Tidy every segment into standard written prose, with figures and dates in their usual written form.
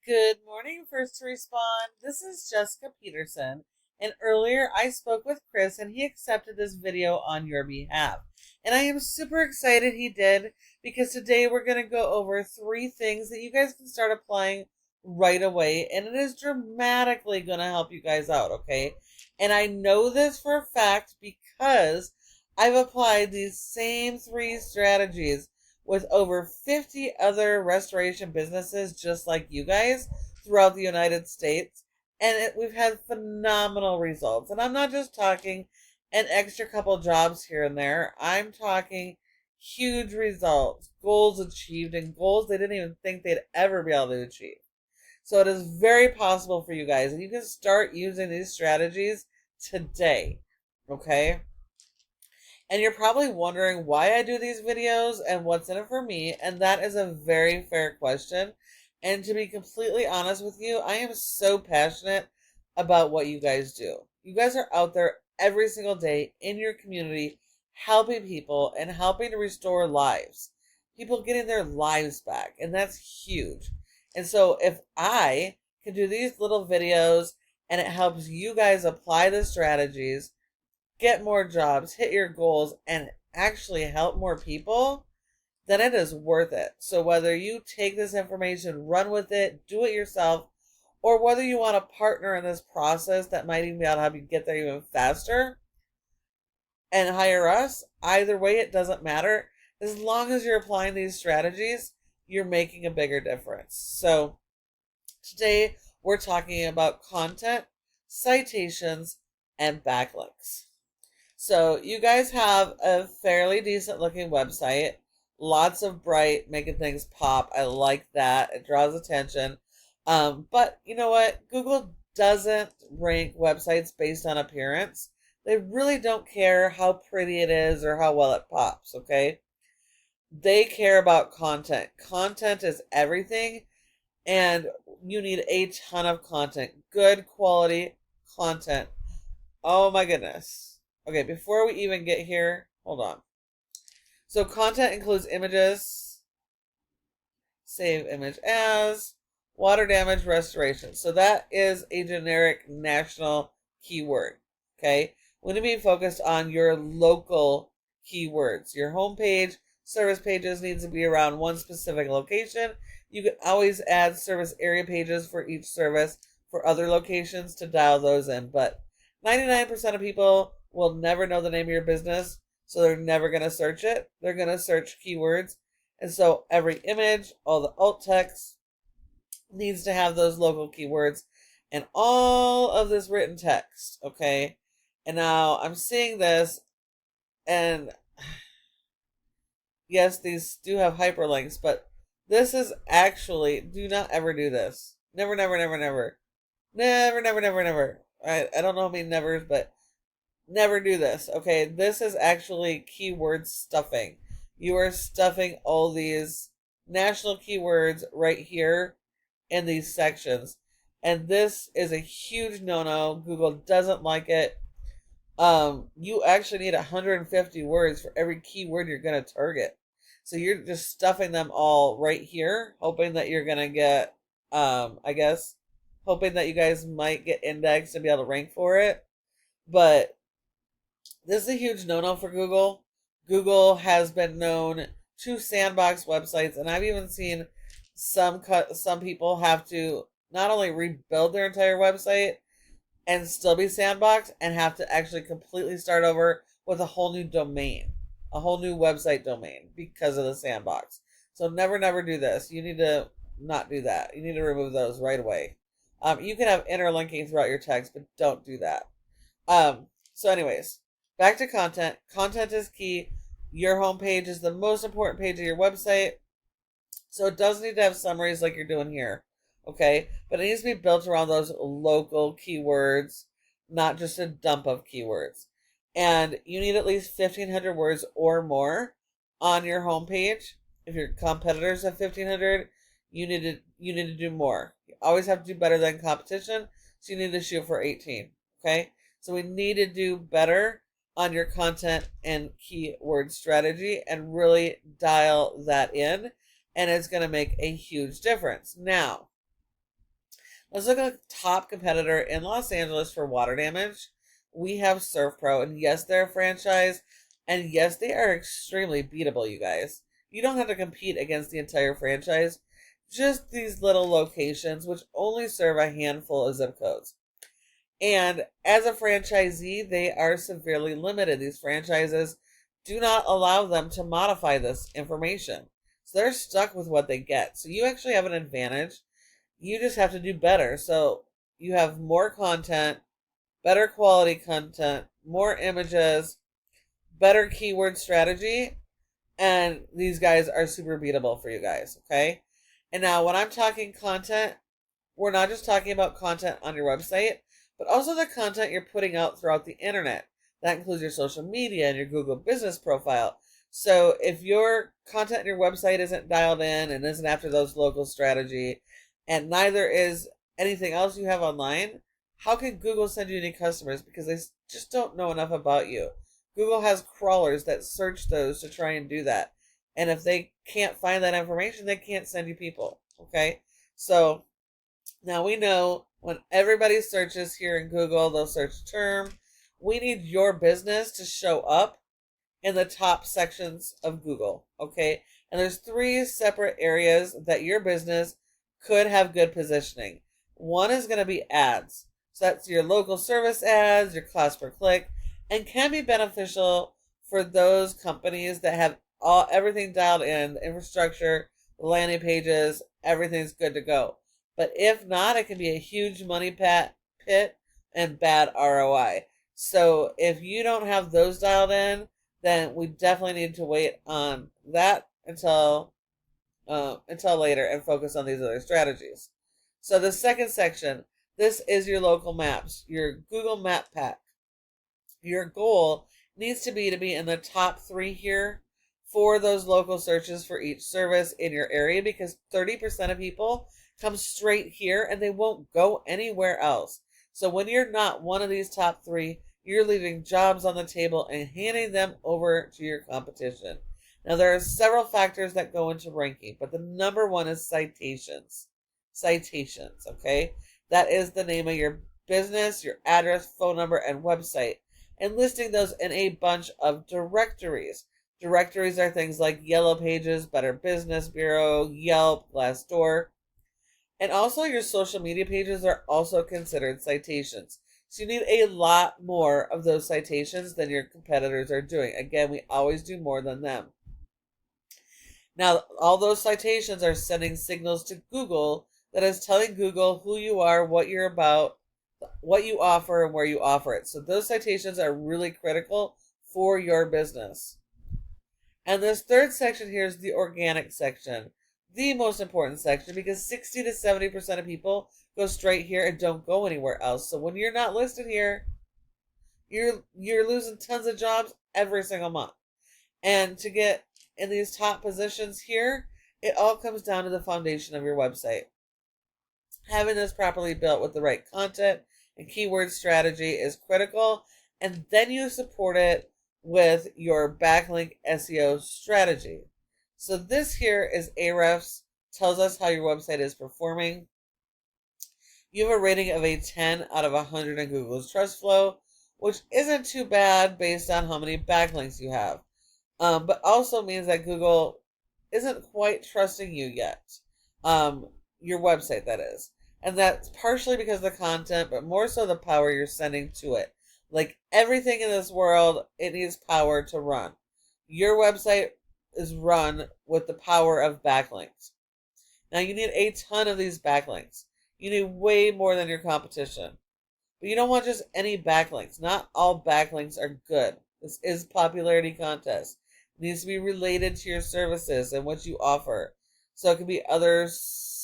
Good morning, First to Respond. This is Jessica Peterson, and earlier I spoke with Chris and he accepted this video on your behalf. And I am super excited he did because today we're going to go over 3 things that you guys can start applying right away, and it is dramatically going to help you guys out, okay? And I know this for a fact because I've applied these same 3 strategies with over 50 other restoration businesses just like you guys throughout the United States. And we've had phenomenal results. And I'm not just talking an extra couple jobs here and there. I'm talking huge results, goals achieved, and goals they didn't even think they'd ever be able to achieve. So it is very possible for you guys. And you can start using these strategies today. Okay? And you're probably wondering why I do these videos and what's in it for me. And that is a very fair question. And to be completely honest with you, I am so passionate about what you guys do. You guys are out there every single day in your community helping people and helping to restore lives. People getting their lives back. And that's huge. And so if I can do these little videos and it helps you guys apply the strategies, get more jobs, hit your goals, and actually help more people, then it is worth it. So whether you take this information, run with it, do it yourself, or whether you want to partner in this process that might even be able to help you get there even faster and hire us, either way, it doesn't matter. As long as you're applying these strategies, you're making a bigger difference. So today we're talking about content, citations, and backlinks. So you guys have a fairly decent looking website, lots of bright, making things pop. I like that. It draws attention. But you know what? Google doesn't rank websites based on appearance. They really don't care how pretty it is or how well it pops, okay? They care about content. Content is everything, and you need a ton of content. Good quality content. Oh my goodness. Okay, before we even get here, hold on. So content includes images, save image as, water damage restoration. So that is a generic national keyword, okay? We need to be focused on your local keywords. Your homepage, service pages needs to be around one specific location. You can always add service area pages for each service for other locations to dial those in, but 99% of people will never know the name of your business, so they're never going to search it. They're going to search keywords. And so every image, all the alt text needs to have those local keywords and all of this written text, okay? And now I'm seeing this, and yes, these do have hyperlinks, but this is actually, do not ever do this. Never, never, never, never. Never, never, never, never. I don't know how many nevers, but never do this, okay? This is actually keyword stuffing. You are stuffing all these national keywords right here in these sections. And this is a huge no-no. Google doesn't like it. You actually need 150 words for every keyword you're going to target. So you're just stuffing them all right here, hoping that you're going to get, hoping that you guys might get indexed and be able to rank for it. But this is a huge no-no for Google. Google has been known to sandbox websites, and I've even seen some people have to not only rebuild their entire website and still be sandboxed, and have to actually completely start over with a whole new domain, a whole new website domain because of the sandbox. So never, never do this. You need to not do that. You need to remove those right away. You can have interlinking throughout your text, but don't do that. So anyways, back to content. Content is key. Your homepage is the most important page of your website. So it does need to have summaries like you're doing here. Okay? But it needs to be built around those local keywords, not just a dump of keywords. And you need at least 1,500 words or more on your homepage. If your competitors have 1,500, you need to do more. You always have to do better than competition, so you need to shoot for 18. Okay? So we need to do better on your content and keyword strategy and really dial that in, and it's going to make a huge difference. Now, Let's look at the top competitor in Los Angeles for water damage. We have SurfPro, and yes, they're a franchise, and yes, they are extremely beatable, you guys. You don't have to compete against the entire franchise, just these little locations, which only serve a handful of zip codes. And as a franchisee, they are severely limited. These franchises do not allow them to modify this information. So they're stuck with what they get. So you actually have an advantage. You just have to do better. So you have more content, better quality content, more images, better keyword strategy, and these guys are super beatable for you guys, okay? And now when I'm talking content, we're not just talking about content on your website, but also the content you're putting out throughout the internet. That includes your social media and your Google business profile. So if your content on your website isn't dialed in and isn't after those local strategy, and neither is anything else you have online, how can Google send you any customers? Because they just don't know enough about you. Google has crawlers that search those to try and do that. And if they can't find that information, they can't send you people. Okay? So now we know when everybody searches here in Google, they'll search a term. We need your business to show up in the top sections of Google. Okay? And there's 3 separate areas that your business could have good positioning. One is going to be ads. So that's your local service ads, your cost per click, and can be beneficial for those companies that have everything dialed in, the infrastructure, the landing pages, everything's good to go. But if not, it can be a huge money pit and bad ROI. So if you don't have those dialed in, then we definitely need to wait on that until later and focus on these other strategies. So the second section, this is your local maps, your Google Map Pack. Your goal needs to be in the top 3 here for those local searches for each service in your area, because 30% of people come straight here and they won't go anywhere else. So when you're not one of these top 3, you're leaving jobs on the table and handing them over to your competition. Now, there are several factors that go into ranking, but the number one is citations. Citations, okay? That is the name of your business, your address, phone number, and website, and listing those in a bunch of directories. Directories are things like Yellow Pages, Better Business Bureau, Yelp, Glassdoor. And also your social media pages are also considered citations. So you need a lot more of those citations than your competitors are doing. Again, we always do more than them. Now, all those citations are sending signals to Google that is telling Google who you are, what you're about, what you offer, and where you offer it. So those citations are really critical for your business. And this third section here is the organic section, the most important section, because 60 to 70% of people go straight here and don't go anywhere else. So when you're not listed here, you're losing tons of jobs every single month. And to get in these top positions here, it all comes down to the foundation of your website. Having this properly built with the right content and keyword strategy is critical, and then you support it with your backlink SEO strategy. So this here is Ahrefs, tells us how your website is performing. You have a rating of a 10 out of 100 in Google's Trust Flow, which isn't too bad based on how many backlinks you have. But also means that Google isn't quite trusting you yet. Your website, that is. And that's partially because of the content, but more so the power you're sending to it. Like everything in this world, it needs power to run. Your website is run with the power of backlinks. Now you need a ton of these backlinks. You need way more than your competition. But you don't want just any backlinks. Not all backlinks are good. This is popularity contest. It needs to be related to your services and what you offer. So it could be other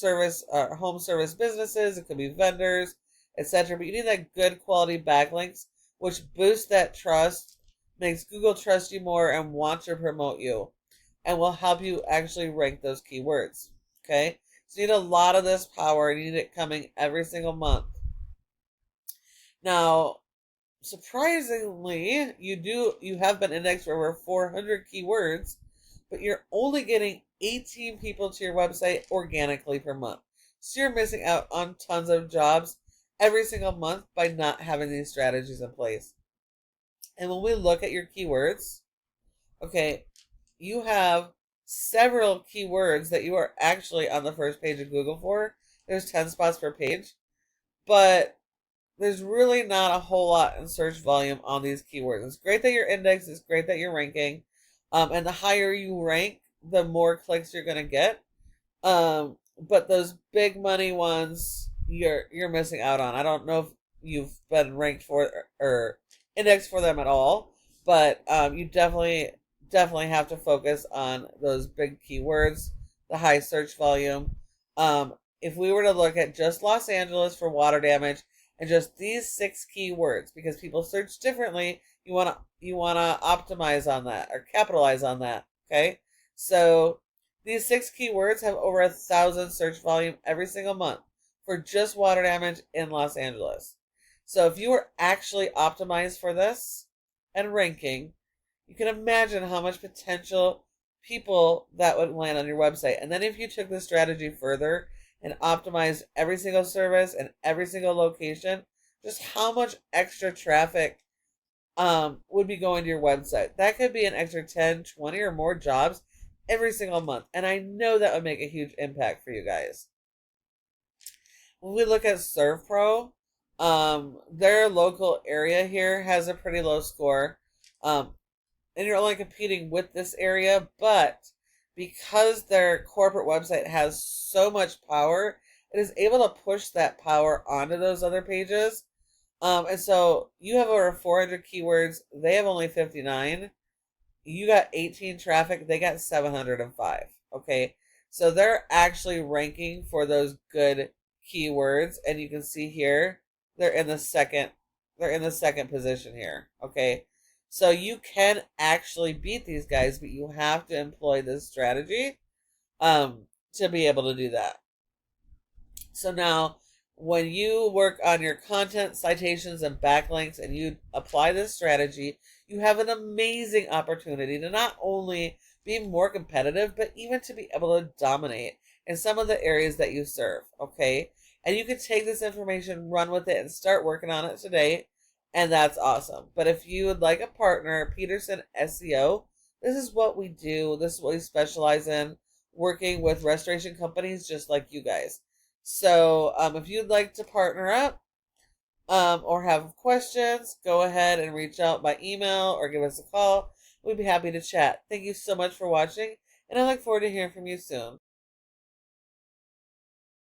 home service businesses, it could be vendors, etc. But you need that good quality backlinks, which boosts that trust, makes Google trust you more and want to promote you, and will help you actually rank those keywords. Okay? So you need a lot of this power, and you need it coming every single month. Now, surprisingly, you have been indexed for over 400 keywords, but you're only getting 18 people to your website organically per month. So you're missing out on tons of jobs every single month by not having these strategies in place. And when we look at your keywords, okay, you have several keywords that you are actually on the first page of Google for. There's 10 spots per page, but there's really not a whole lot in search volume on these keywords. It's great that you're indexed, it's great that you're ranking, and the higher you rank, the more clicks you're going to get. But those big money ones, you're missing out on. I don't know if you've been ranked for or indexed for them at all, but you definitely have to focus on those big keywords, the high search volume. If we were to look at just Los Angeles for water damage and just these 6 keywords, because people search differently, you wanna optimize on that or capitalize on that. Okay, so these 6 keywords have over 1,000 search volume every single month for just water damage in Los Angeles. So if you were actually optimized for this and ranking, you can imagine how much potential people that would land on your website. And then if you took this strategy further and optimized every single service and every single location, just how much extra traffic would be going to your website. That could be an extra 10, 20 or more jobs every single month. And I know that would make a huge impact for you guys. When we look at ServPro, their local area here has a pretty low score. And you're only competing with this area, but because their corporate website has so much power, it is able to push that power onto those other pages. And so you have over 400 keywords. They have only 59. You got 18 traffic. They got 705. Okay. So they're actually ranking for those good keywords. And you can see here, they're in the second position here. Okay. So you can actually beat these guys, but you have to employ this strategy to be able to do that. So now, when you work on your content, citations, and backlinks, and you apply this strategy, you have an amazing opportunity to not only be more competitive, but even to be able to dominate in some of the areas that you serve, okay? And you can take this information, run with it, and start working on it today. And that's awesome. But if you would like a partner, Peterson SEO, this is what we do. This is what we specialize in, working with restoration companies just like you guys. So if you'd like to partner up or have questions, go ahead and reach out by email or give us a call. We'd be happy to chat. Thank you so much for watching, and I look forward to hearing from you soon.